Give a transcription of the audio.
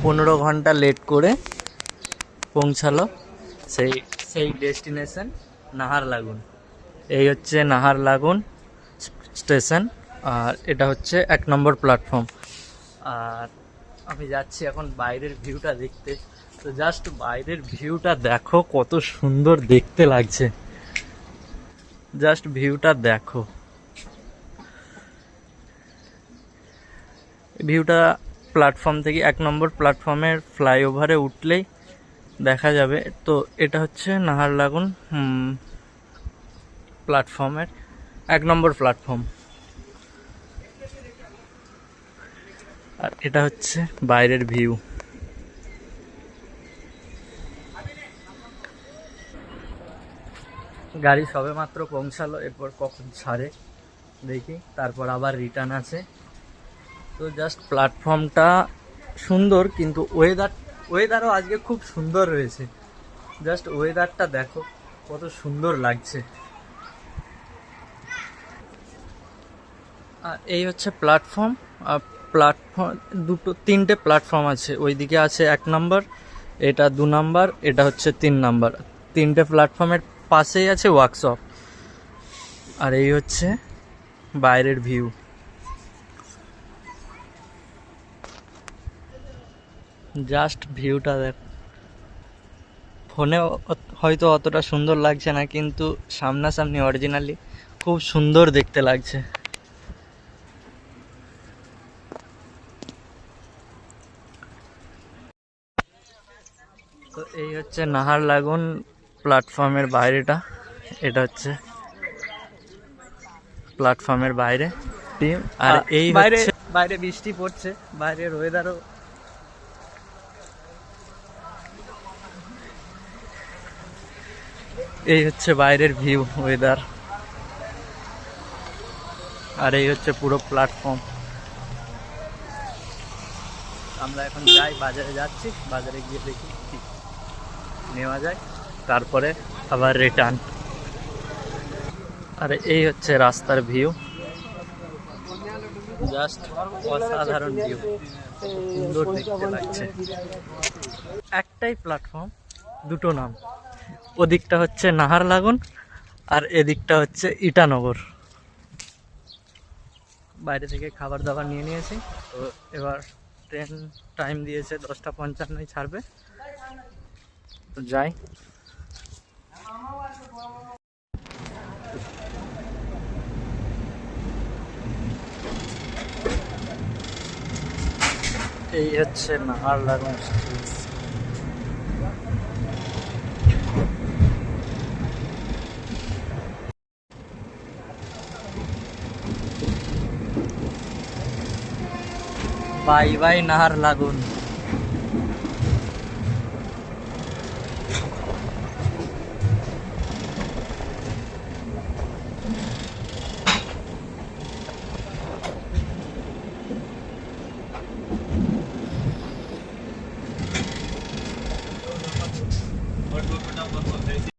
15 ঘন্টা লেট করে পৌঁছালো সেই সেই ডেস্টিনেশন নাহারলাগুন। এই হচ্ছে নাহারলাগুন স্টেশন, আর এটা হচ্ছে 1 নম্বর প্ল্যাটফর্ম। আর আমি যাচ্ছি এখন বাইরের ভিউটা দেখতে। তো জাস্ট বাইরের ভিউটা দেখো, কত সুন্দর দেখতে লাগছে। জাস্ট ভিউটা দেখো, ভিউটা প্ল্যাটফর্ম থেকে 1 নম্বর প্ল্যাটফর্মের ফ্লাইওভারে উঠলেই দেখা যাবে। তো এটা হচ্ছে নাহারলাগুন প্ল্যাটফর্মের 1 নম্বর প্ল্যাটফর্ম। আর এটা হচ্ছে বাইরের ভিউ। গাড়ি সবে মাত্র পৌঁছালো, এরপর কখন ছাড়ে দেখি, তারপর আবার রিটার্ন আছে। তো জাস্ট প্ল্যাটফর্মটা সুন্দর, কিন্তু ওয়েদারও আজকে খুব সুন্দর রয়েছে। জাস্ট ওয়েদারটা দেখো কত সুন্দর লাগছে। আর এই হচ্ছে প্ল্যাটফর্ম। তিনটে প্ল্যাটফর্ম আছে। ওইদিকে আছে 1 নম্বর, এটা 2 নম্বর, এটা হচ্ছে 3 নম্বর। তিনটে প্ল্যাটফর্মের পাশেই আছে ওয়ার্কশপ। আর এই হচ্ছে বাইরের ভিউ। জাস্ট ভিউটা দেখ, ফোনে হয়তো অতটা সুন্দর লাগছে না, কিন্তু সামনাসামনি অরিজিনালি খুব সুন্দর দেখতে লাগছে। তো এই হচ্ছে নাহারলাগুন প্ল্যাটফর্মের বাইরেটা। এটা হচ্ছে প্ল্যাটফর্মের বাইরে টিম। আর এই বাইরে বাইরে বৃষ্টি পড়ছে, বাইরের ওয়েদারও এই হচ্ছে বাইরের ভিউ, ওয়েদার। আর এই হচ্ছে পুরো প্ল্যাটফর্ম। আমরা এখন যাই, বাজারে যাচ্ছি, বাজারে গিয়ে দেখি কি নেওয়া যায়, তারপরে আবার রিটার্ন। আর এই হচ্ছে রাস্তার ভিউ, জাস্ট অসাধারণ ভিউ, সুন্দর দেখতে লাগছে। একটাই প্ল্যাটফর্ম, দুটো নাম। ওদিকটা হচ্ছে নাহারলাগুন আর এদিকটা হচ্ছে ইটানগর। বাইরে থেকে খাবার দাবার নিয়ে নিয়েছি। তো এবার ট্রেন টাইম দিয়েছে 10:55 ছাড়বে, তো যাই। এই হচ্ছে Naharlagun station. Bye bye Naharlagun.